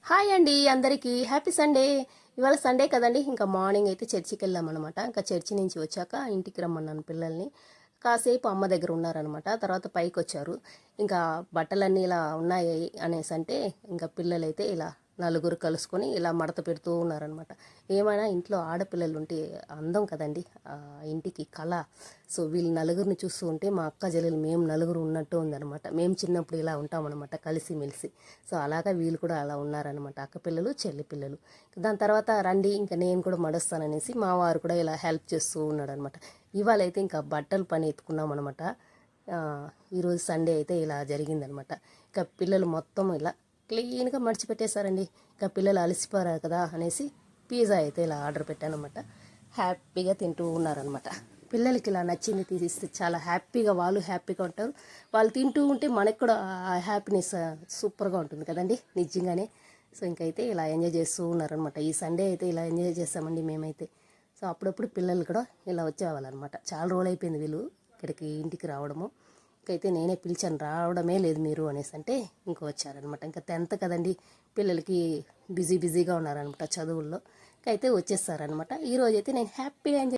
Hi అండి అందరికీ happy Sunday. ఇవాళ సండే కదండి, ఇంకా మార్నింగ్ అయితే చర్చికి వెళ్ళామన్నమాట. ఇంకా చర్చి నుంచి వచ్చాక ఇంటికి రమ్మన్నాను పిల్లల్ని. కాసేపు అమ్మ దగ్గర ఉన్నారనమాట. తర్వాత పైకి వచ్చారు. ఇంకా బట్టలన్నీ ఇలా ఉన్నాయి అనేసి అంటే ఇంకా పిల్లలైతే ఇలా నలుగురు కలుసుకొని ఇలా మడత పెడుతూ ఉన్నారనమాట. ఏమైనా ఇంట్లో ఆడపిల్లలు ఉంటే అందం కదండి, ఇంటికి కళ. సో వీళ్ళు నలుగురిని చూస్తూ ఉంటే మా అక్క చెల్లెలు మేము నలుగురు ఉన్నట్టు ఉందనమాట. మేము చిన్నప్పుడు ఇలా ఉంటామన్నమాట కలిసిమెలిసి. సో అలాగా వీళ్ళు కూడా అలా ఉన్నారనమాట, అక్క పిల్లలు చెల్లి పిల్లలు. దాని తర్వాత రండి ఇంకా నేను కూడా మడుస్తాననేసి మా వారు కూడా ఇలా హెల్ప్ చేస్తూ ఉన్నాడు అనమాట. ఇవాళ అయితే ఇంకా బట్టలు పని ఎత్తుకున్నాం అనమాట. ఈరోజు సండే అయితే ఇలా జరిగిందనమాట. ఇంకా పిల్లలు మొత్తం ఇలా క్లీన్గా మడిచిపెట్టేశారండి. ఇంకా పిల్లలు అలసిపోయారు కదా అనేసి పిజ్జా అయితే ఇలా ఆర్డర్ పెట్టానమాట. హ్యాపీగా తింటూ ఉన్నారనమాట. పిల్లలకి ఇలా నచ్చింది తీసిస్తే చాలా హ్యాపీగా, వాళ్ళు హ్యాపీగా ఉంటారు. వాళ్ళు తింటూ ఉంటే మనకు కూడా ఆ హ్యాపీనెస్ సూపర్గా ఉంటుంది కదండి నిజంగానే. సో ఇంకైతే ఇలా ఎంజాయ్ చేస్తూ ఉన్నారనమాట. ఈ సండే అయితే ఇలా ఎంజాయ్ చేస్తామండి మేమైతే. సో అప్పుడప్పుడు పిల్లలు కూడా ఇలా వచ్చేవాళ్ళనమాట. చాలా రోజులు అయిపోయింది వీళ్ళు ఇక్కడికి ఇంటికి రావడము. ఇంకైతే నేనే పిలిచాను, రావడమే లేదు మీరు అనేసి అంటే ఇంక వచ్చారనమాట. ఇంకా 10th కదండి, పిల్లలకి బిజీగా ఉన్నారనమాట చదువుల్లో. ఇంకైతే వచ్చేస్తారనమాట. ఈరోజైతే నేను హ్యాపీగా ఎంజాయ్